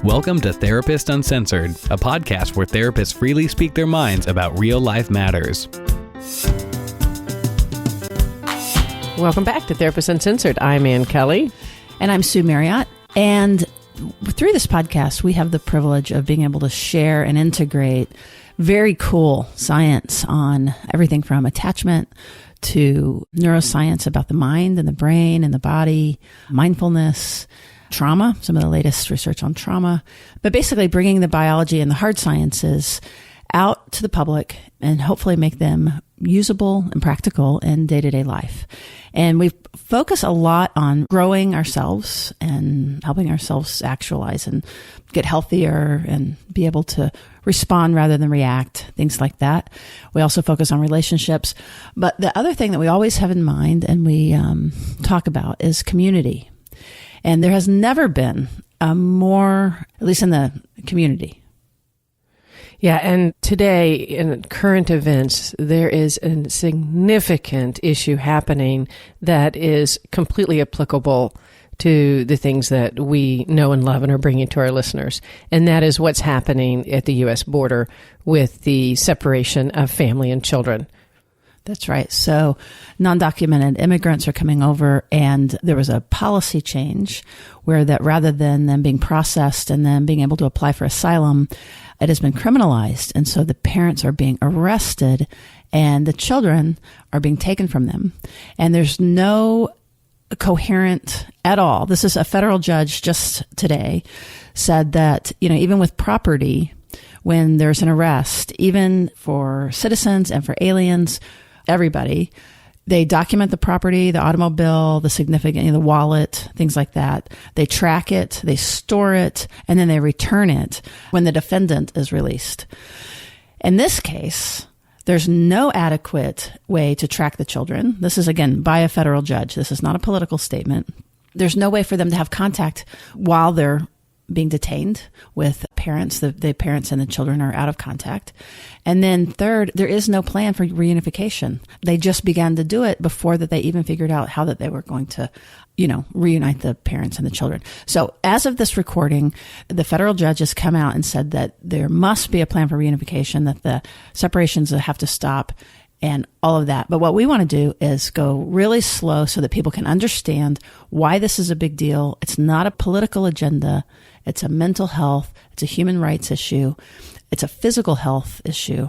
Welcome to Therapist Uncensored, a podcast where therapists freely speak their minds about real-life matters. Welcome back to Therapist Uncensored. I'm Ann Kelly. And I'm Sue Marriott. And through this podcast, we have the privilege of being able to share and integrate very cool science on everything from attachment to neuroscience about the mind and the brain and the body, mindfulness, trauma, some of the latest research on trauma, but basically bringing the biology and the hard sciences out to the public and hopefully make them usable and practical in day-to-day life. And we focus a lot on growing ourselves and helping ourselves actualize and get healthier and be able to respond rather than react, things like that. We also focus on relationships. But the other thing that we always have in mind and we talk about is community. And there has never been a more, at least in the community. Yeah, and today in current events, there is a significant issue happening that is completely applicable to the things that we know and love and are bringing to our listeners. And that is what's happening at the U.S. border with the separation of family and children. That's right. So non-documented immigrants are coming over, and there was a policy change where that rather than them being processed and then being able to apply for asylum, it has been criminalized. And so the parents are being arrested and the children are being taken from them. And there's no coherent at all. This is a federal judge just today said that, even with property, when there's an arrest, even for citizens and for aliens, everybody, they document the property, the automobile, the significant, the wallet, things like that. They track it, they store it, and then they return it when the defendant is released. In this case, there's no adequate way to track the children. This is, again, by a federal judge. This is not a political statement. There's no way for them to have contact while they're being detained with parents. The parents and the children are out of contact. And then third, there is no plan for reunification. They just began to do it before that they even figured out how that they were going to, reunite the parents and the children. So as of this recording, the federal judge has come out and said that there must be a plan for reunification, that the separations have to stop and all of that. But what we want to do is go really slow so that people can understand why this is a big deal. It's not a political agenda. It's a mental health. It's a human rights issue. It's a physical health issue.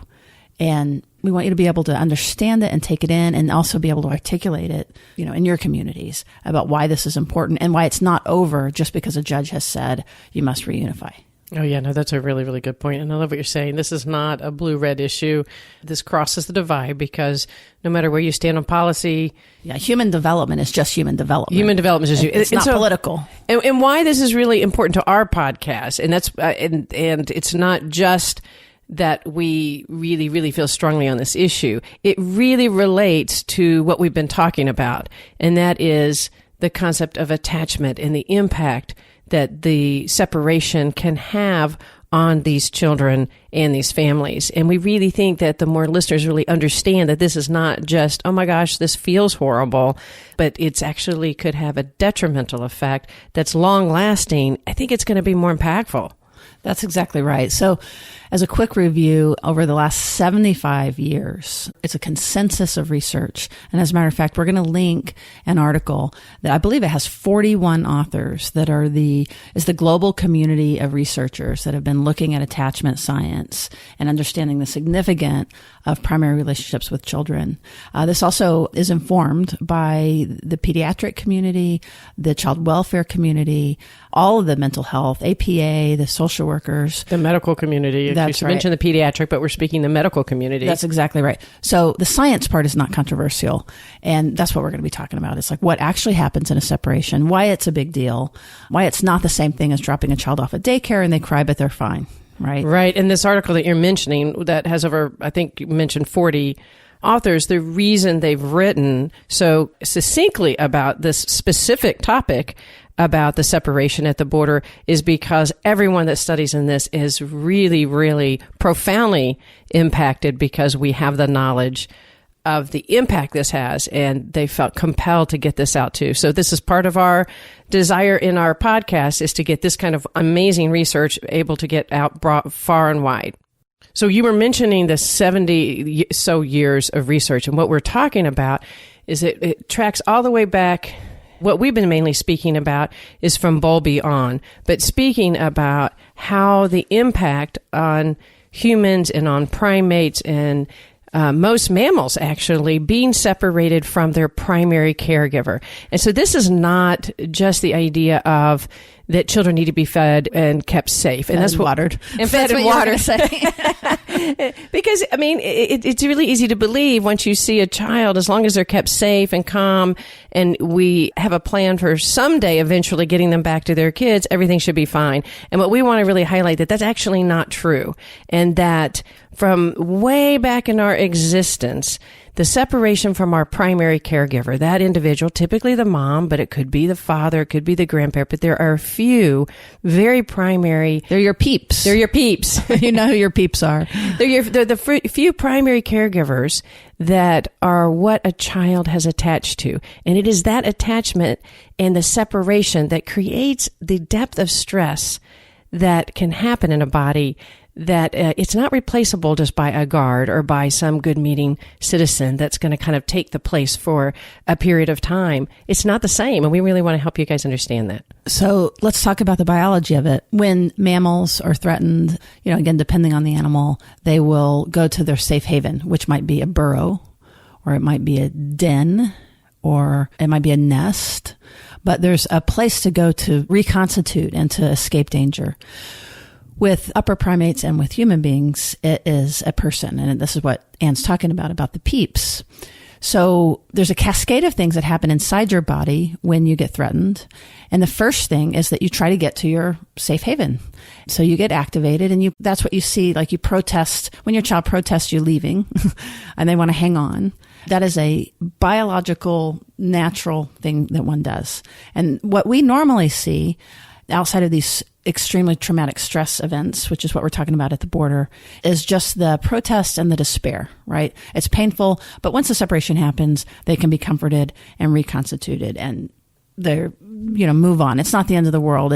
And we want you to be able to understand it and take it in and also be able to articulate it, in your communities about why this is important and why it's not over just because a judge has said you must reunify. Oh, yeah, no, that's a really, really good point. And I love what you're saying. This is not a blue-red issue. This crosses the divide because no matter where you stand on policy... Yeah, human development is just human development. Human development is just... It's not political. And why this is really important to our podcast, and that's and it's not just that we really, really feel strongly on this issue. It really relates to what we've been talking about, and that is the concept of attachment and the impact that the separation can have on these children and these families. And we really think that the more listeners really understand that this is not just, oh my gosh, this feels horrible, but it's actually could have a detrimental effect that's long lasting, I think it's going to be more impactful. That's exactly right. So as a quick review, over the last 75 years, it's a consensus of research. And as a matter of fact, we're going to link an article that I believe it has 41 authors that are is the global community of researchers that have been looking at attachment science and understanding the significance of primary relationships with children. This also is informed by the pediatric community, the child welfare community, all of the mental health, APA, the social workers. The medical community. That's you right. mentioned the pediatric, but we're speaking the medical community. That's exactly right. So the science part is not controversial. And that's what we're going to be talking about. It's like what actually happens in a separation, why it's a big deal, why it's not the same thing as dropping a child off at daycare and they cry, but they're fine. Right. Right. And this article that you're mentioning that has over, I think you mentioned 40 authors, the reason they've written so succinctly about this specific topic about the separation at the border is because everyone that studies in this is really, really profoundly impacted because we have the knowledge of the impact this has, and they felt compelled to get this out too. So this is part of our desire in our podcast, is to get this kind of amazing research able to get out brought far and wide. So you were mentioning the 70 so years of research, and what we're talking about is it tracks all the way back. What we've been mainly speaking about is from Bowlby on, but speaking about how the impact on humans and on primates and most mammals actually being separated from their primary caregiver. And so this is not just the idea of that children need to be fed and kept safe. And that's watered. And fed and watered. Because, I mean, it's really easy to believe once you see a child, as long as they're kept safe and calm, and we have a plan for someday eventually getting them back to their kids, everything should be fine. And what we want to really highlight that that's actually not true. And that from way back in our existence, the separation from our primary caregiver, that individual, typically the mom, but it could be the father, it could be the grandparent, but there are a few very primary. They're your peeps. They're your peeps. You know who your peeps are. They're the few primary caregivers that are what a child has attached to. And it is that attachment and the separation that creates the depth of stress that can happen in a body, that it's not replaceable just by a guard or by some good meaning citizen that's going to kind of take the place for a period of time. It's not the same, and we really want to help you guys understand that. So let's talk about the biology of it. When mammals are threatened, again, depending on the animal, they will go to their safe haven, which might be a burrow, or it might be a den, or it might be a nest. But there's a place to go to reconstitute and to escape danger. With upper primates and with human beings, it is a person. And this is what Anne's talking about the peeps. So there's a cascade of things that happen inside your body when you get threatened. And the first thing is that you try to get to your safe haven. So you get activated, and that's what you see, like you protest. When your child protests you leaving and they want to hang on, that is a biological, natural thing that one does. And what we normally see outside of these extremely traumatic stress events, which is what we're talking about at the border, is just the protest and the despair, right? It's painful, but once the separation happens, they can be comforted and reconstituted, and they're, move on. It's not the end of the world.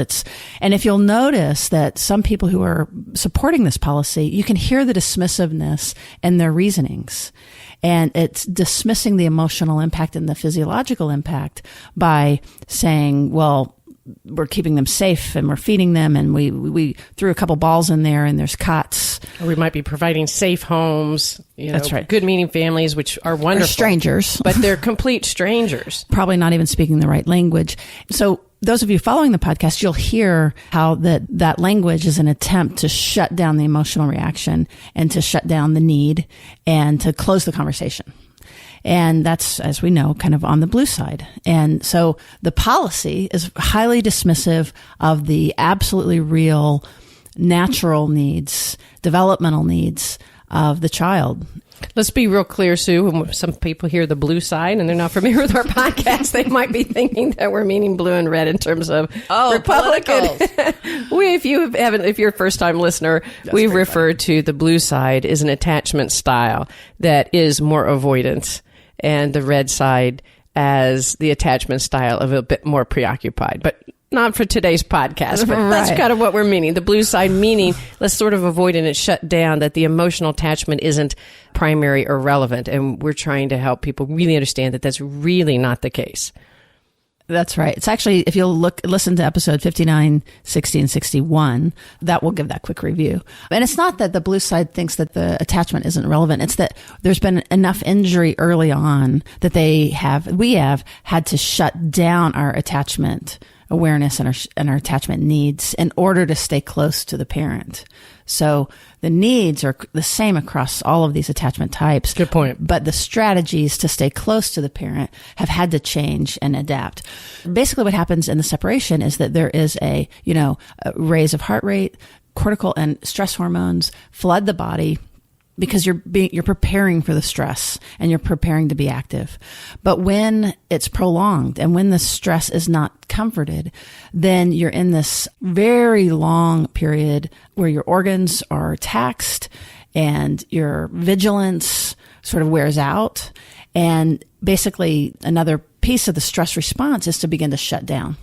And if you'll notice that some people who are supporting this policy, you can hear the dismissiveness in their reasonings. And it's dismissing the emotional impact and the physiological impact by saying, well, we're keeping them safe and we're feeding them, and we threw a couple balls in there and there's cots. Or we might be providing safe homes, That's right. Good meaning families, which are wonderful. Or strangers. But they're complete strangers. Probably not even speaking the right language. So those of you following the podcast, you'll hear how that language is an attempt to shut down the emotional reaction and to shut down the need and to close the conversation. And that's, as we know, kind of on the blue side. And so the policy is highly dismissive of the absolutely real natural needs, developmental needs of the child. Let's be real clear, Sue. When some people hear the blue side and they're not familiar with our podcast, they might be thinking that we're meaning blue and red in terms of Republican. If you're a first-time listener, we refer to the blue side as an attachment style that is more avoidant, and the red side as the attachment style of a bit more preoccupied. But not for today's podcast, but right. That's kind of what we're meaning. The blue side meaning let's sort of avoid and shut down that the emotional attachment isn't primary or relevant. And we're trying to help people really understand that that's really not the case. That's right. It's actually, if you'll listen to episode 59, 60, and 61, that will give that quick review. And it's not that the blue side thinks that the attachment isn't relevant. It's that there's been enough injury early on that we have had to shut down our attachment awareness and our attachment needs in order to stay close to the parent. So the needs are the same across all of these attachment types. Good point. But the strategies to stay close to the parent have had to change and adapt. Basically what happens in the separation is that there is a raise of heart rate, cortical and stress hormones flood the body, because you're preparing for the stress and you're preparing to be active. But when it's prolonged and when the stress is not comforted, then you're in this very long period where your organs are taxed and your vigilance sort of wears out. And basically another piece of the stress response is to begin to shut down.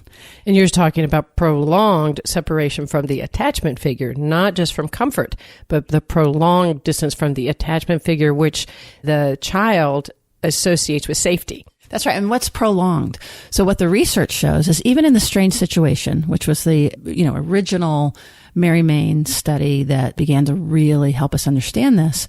And you're talking about prolonged separation from the attachment figure, not just from comfort, but the prolonged distance from the attachment figure, which the child associates with safety. That's right. And what's prolonged? So what the research shows is even in the strange situation, which was the, original Mary Main study that began to really help us understand this,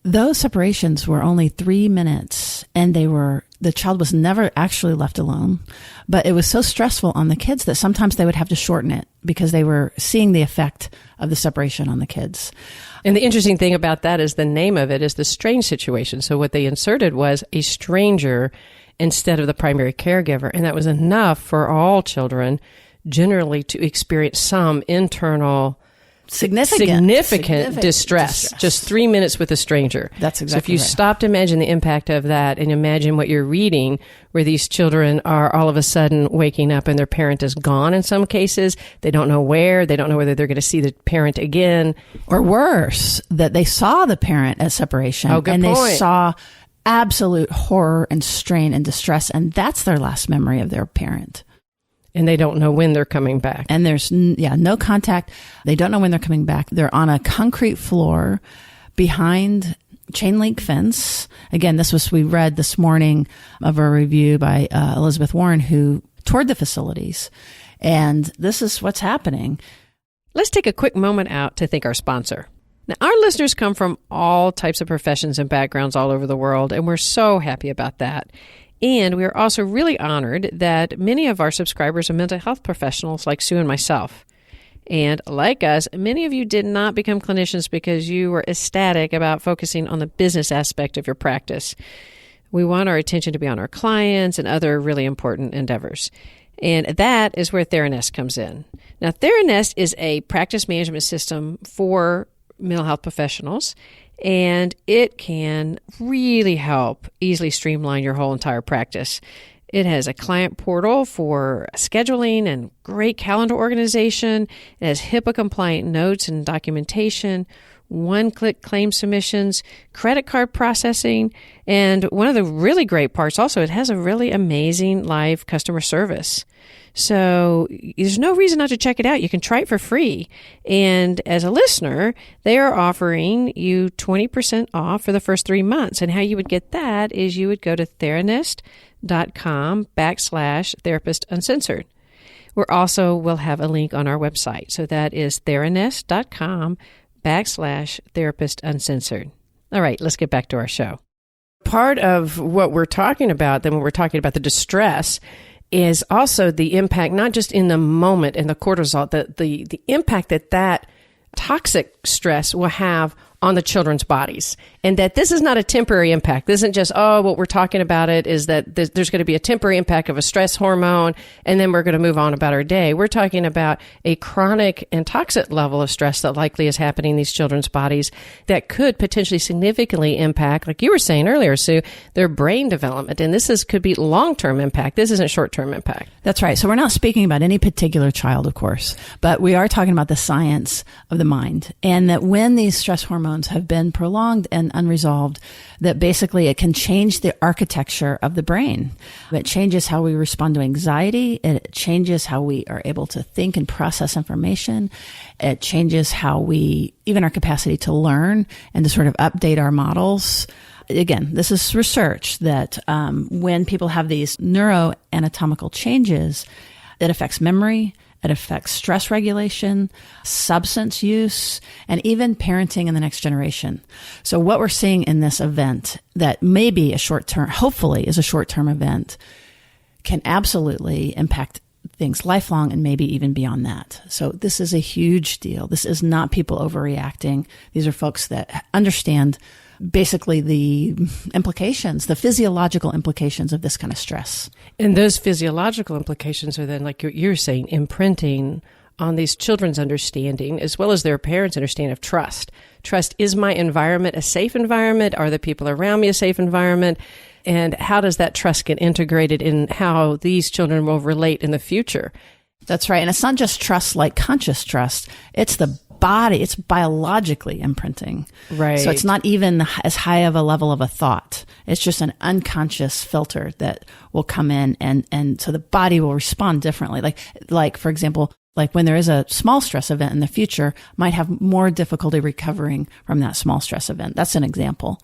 those separations were only 3 minutes, and the child was never actually left alone, but it was so stressful on the kids that sometimes they would have to shorten it because they were seeing the effect of the separation on the kids. And the interesting thing about that is the name of it is the strange situation. So what they inserted was a stranger instead of the primary caregiver, and that was enough for all children generally to experience some internal significant distress. Just 3 minutes with a stranger. That's exactly So if you right. stop to imagine the impact of that and imagine what you're reading, where these children are all of a sudden waking up and their parent is gone in some cases. They don't know where. They don't know whether they're going to see the parent again. Or worse, that they saw the parent at separation. Oh, good and point. They saw absolute horror and strain and distress. And that's their last memory of their parent. And they don't know when they're coming back. And there's no contact. They don't know when they're coming back. They're on a concrete floor behind chain link fence. Again, we read this morning of a review by Elizabeth Warren, who toured the facilities. And this is what's happening. Let's take a quick moment out to thank our sponsor. Now, our listeners come from all types of professions and backgrounds all over the world, and we're so happy about that. And we are also really honored that many of our subscribers are mental health professionals like Sue and myself. And like us, many of you did not become clinicians because you were ecstatic about focusing on the business aspect of your practice. We want our attention to be on our clients and other really important endeavors. And that is where Theranest comes in. Now, Theranest is a practice management system for mental health professionals, and it can really help easily streamline your whole entire practice. It has a client portal for scheduling and great calendar organization. It has HIPAA-compliant notes and documentation, one-click claim submissions, credit card processing, and one of the really great parts also, it has a really amazing live customer service. So there's no reason not to check it out. You can try it for free. And as a listener, they are offering you 20% off for the first 3 months. And how you would get that is you would go to theranest.com/therapist uncensored. We'll have a link on our website. So that is theranest.com/therapist uncensored. All right, let's get back to our show. Part of what we're talking about, then when we're talking about the distress, is also the impact, not just in the moment and the cortisol, the impact that toxic stress will have on the children's bodies. And that this is not a temporary impact. This isn't just, what we're talking about it is that there's going to be a temporary impact of a stress hormone, and then we're going to move on about our day. We're talking about a chronic and toxic level of stress that likely is happening in these children's bodies that could potentially significantly impact, like you were saying earlier, Sue, their brain development. And could be long-term impact. This isn't short-term impact. That's right. So we're not speaking about any particular child, of course, but we are talking about the science of the mind, and that when these stress hormones have been prolonged and unresolved, that basically it can change the architecture of the brain. It changes how we respond to anxiety. It changes how we are able to think and process information. It changes even our capacity to learn and to sort of update our models. Again, this is research that when people have these neuroanatomical changes, it affects memory, it affects stress regulation, substance use, and even parenting in the next generation. So what we're seeing in this event that may be hopefully is a short-term event, can absolutely impact things lifelong and maybe even beyond that. So this is a huge deal. This is not people overreacting. These are folks that understand basically the implications, the physiological implications of this kind of stress. And those physiological implications are then, like you're saying, imprinting on these children's understanding as well as their parents' understanding of trust. Trust, is my environment a safe environment? Are the people around me a safe environment? And how does that trust get integrated in how these children will relate in the future? That's right. And it's not just trust like conscious trust. It's the body, it's biologically imprinting. Right. So it's not even as high of a level of a thought. It's just an unconscious filter that will come in, and so the body will respond differently. Like for example, like when there is a small stress event in the future, might have more difficulty recovering from that small stress event. That's an example.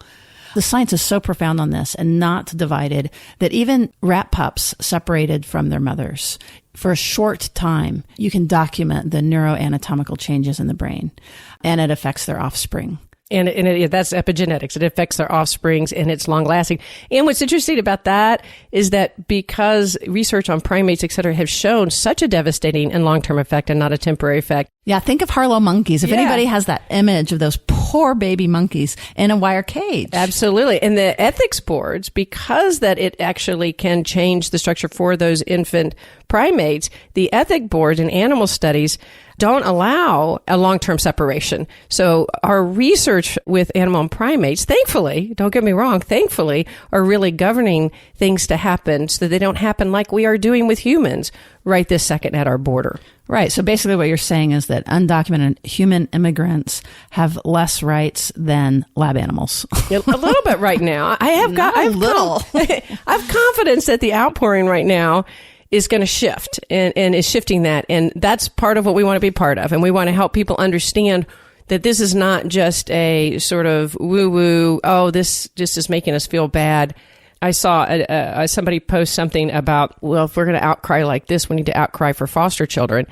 The science is so profound on this and not divided that even rat pups separated from their mothers for a short time, you can document the neuroanatomical changes in the brain, and it affects their offspring. And that's epigenetics. It affects their offsprings, and it's long lasting. And what's interesting about that is that because research on primates, et cetera, have shown such a devastating and long-term effect and not a temporary effect. Yeah, think of Harlow monkeys. If anybody has that image of those poor baby monkeys in a wire cage. Absolutely. And the ethics boards, because that it actually can change the structure for those infant primates, the ethic boards in animal studies don't allow a long-term separation. So our research with animal and primates, thankfully, don't get me wrong, thankfully, are really governing things to happen so that they don't happen like we are doing with humans right this second at our border. Right. So basically what you're saying is that undocumented human immigrants have less rights than lab animals. A little bit right now. I have confidence that the outpouring right now is going to shift and is shifting that. And that's part of what we want to be part of. And we want to help people understand that this is not just a sort of woo-woo, oh, this just is making us feel bad. I saw somebody post something about, well, if we're going to outcry like this, we need to outcry for foster children.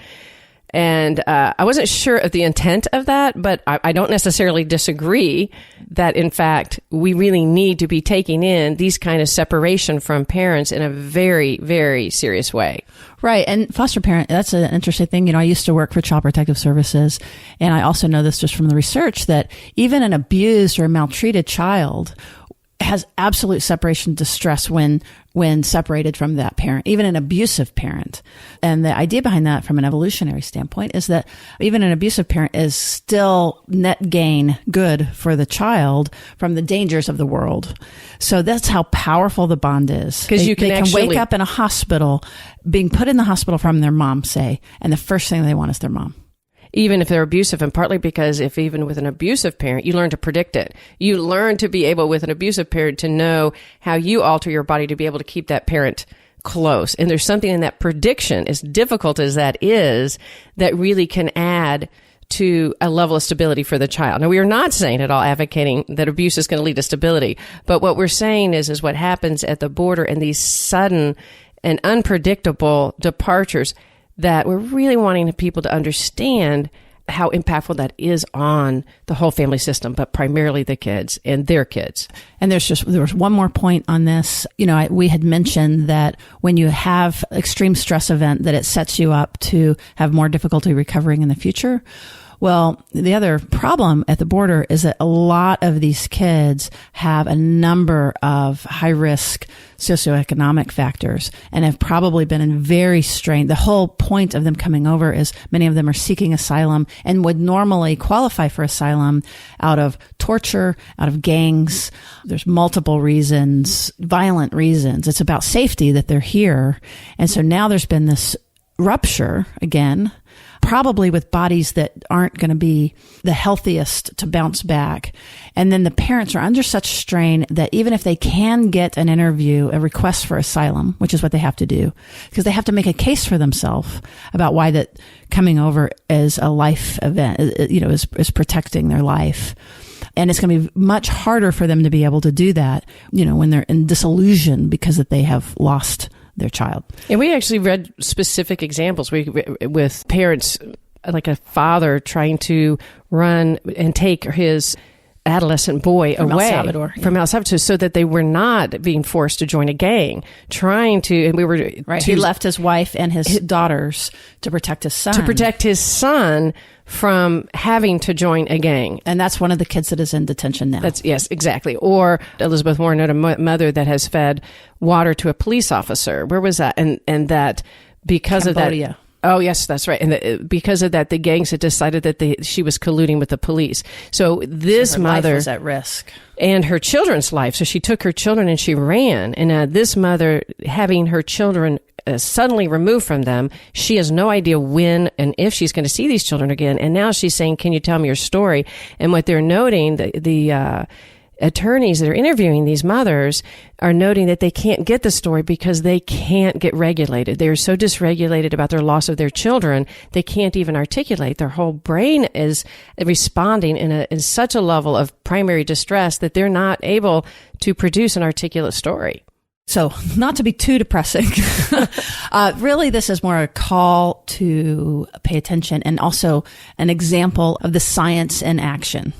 And I wasn't sure of the intent of that, but I don't necessarily disagree that, in fact, we really need to be taking in these kind of separation from parents in a very, very serious way. Right. And foster parent, that's an interesting thing. You know, I used to work for Child Protective Services, and I also know this just from the research that even an abused or maltreated child has absolute separation distress when separated from that parent, even an abusive parent. And the idea behind that from an evolutionary standpoint is that even an abusive parent is still net gain good for the child from the dangers of the world. So that's how powerful the bond is. Because they can wake up in a hospital, being put in the hospital from their mom, say, and the first thing they want is their mom. Even if they're abusive, and partly because if even with an abusive parent, you learn to predict it. You learn to be able, with an abusive parent, to know how you alter your body to be able to keep that parent close. And there's something in that prediction, as difficult as that is, that really can add to a level of stability for the child. Now, we are not saying at all advocating that abuse is going to lead to stability, but what we're saying is what happens at the border and these sudden and unpredictable departures, that we're really wanting people to understand how impactful that is on the whole family system, but primarily the kids and their kids. And there was one more point on this. You know, we had mentioned that when you have extreme stress event, that it sets you up to have more difficulty recovering in the future. Well, the other problem at the border is that a lot of these kids have a number of high-risk socioeconomic factors and have probably been in very strained. The whole point of them coming over is many of them are seeking asylum and would normally qualify for asylum out of torture, out of gangs. There's multiple reasons, violent reasons. It's about safety that they're here. And so now there's been this rupture again, probably with bodies that aren't going to be the healthiest to bounce back. And then the parents are under such strain that even if they can get an interview, a request for asylum, which is what they have to do, because they have to make a case for themselves about why that coming over is a life event, is protecting their life. And it's going to be much harder for them to be able to do that, when they're in disillusion because that they have lost their child. And we actually read specific examples with parents, like a father trying to run and take his adolescent boy from away from El Salvador, so that they were not being forced to join a gang, he left his wife and his daughters to protect his son from having to join a gang. And that's one of the kids that is in detention now. Yes, exactly. Or Elizabeth Warren, a mother that has fed water to a police officer. Where was that? And that because Cambodia. of that. Oh, yes, that's right. And because of that, the gangs had decided that she was colluding with the police. So this her mother life was at risk. And her children's life. So she took her children and she ran. And this mother, having her children suddenly removed from them, she has no idea when and if she's going to see these children again. And now she's saying, can you tell me your story? And what they're noting, the attorneys that are interviewing these mothers are noting that they can't get the story because they can't get regulated. They're so dysregulated about their loss of their children, they can't even articulate. Their whole brain is responding in such a level of primary distress that they're not able to produce an articulate story. So not to be too depressing, really this is more a call to pay attention and also an example of the science in action.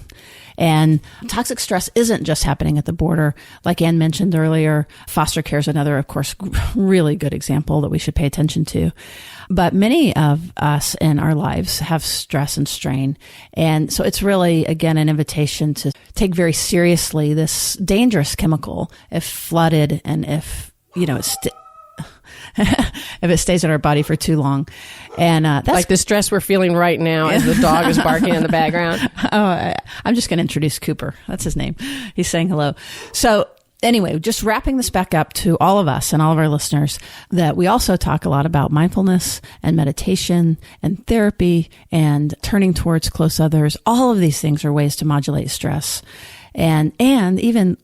And toxic stress isn't just happening at the border. Like Ann mentioned earlier, foster care is another, of course, really good example that we should pay attention to. But many of us in our lives have stress and strain. And so it's really, again, an invitation to take very seriously this dangerous chemical if flooded and if, if it stays in our body for too long. And that's like the stress we're feeling right now as the dog is barking in the background. I'm just going to introduce Cooper. That's his name. He's saying hello. So anyway, just wrapping this back up to all of us and all of our listeners, that we also talk a lot about mindfulness and meditation and therapy and turning towards close others. All of these things are ways to modulate stress. And even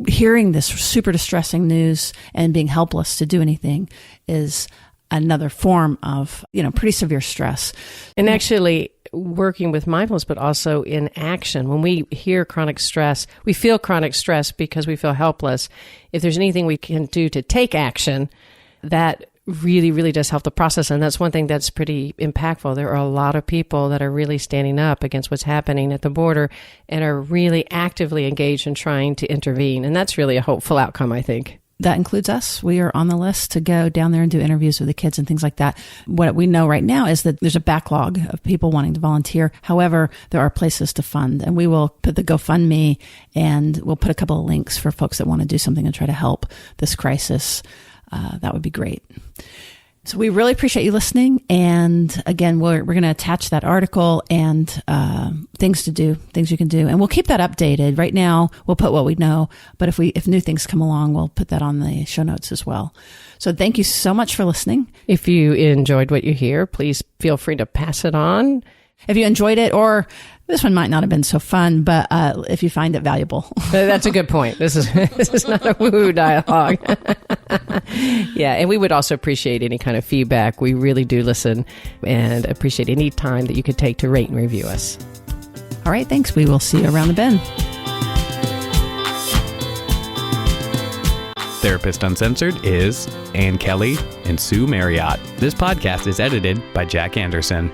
hearing this super distressing news and being helpless to do anything is another form of, pretty severe stress. And actually working with mindfulness, but also in action. When we hear chronic stress, we feel chronic stress because we feel helpless. If there's anything we can do to take action, that really, really does help the process. And that's one thing that's pretty impactful. There are a lot of people that are really standing up against what's happening at the border and are really actively engaged in trying to intervene. And that's really a hopeful outcome, I think. That includes us. We are on the list to go down there and do interviews with the kids and things like that. What we know right now is that there's a backlog of people wanting to volunteer. However, there are places to fund, and we will put the GoFundMe and we'll put a couple of links for folks that want to do something and try to help this crisis. That would be great. So we really appreciate you listening. And again, we're going to attach that article and things to do, things you can do. And we'll keep that updated. Right now, we'll put what we know. But if new things come along, we'll put that on the show notes as well. So thank you so much for listening. If you enjoyed what you hear, please feel free to pass it on. If you enjoyed it, or this one might not have been so fun, but if you find it valuable. That's a good point. This is not a woo dialogue. Yeah, and we would also appreciate any kind of feedback. We really do listen and appreciate any time that you could take to rate and review us. All right, thanks. We will see you around the bend. Therapist Uncensored is Ann Kelly and Sue Marriott. This podcast is edited by Jack Anderson.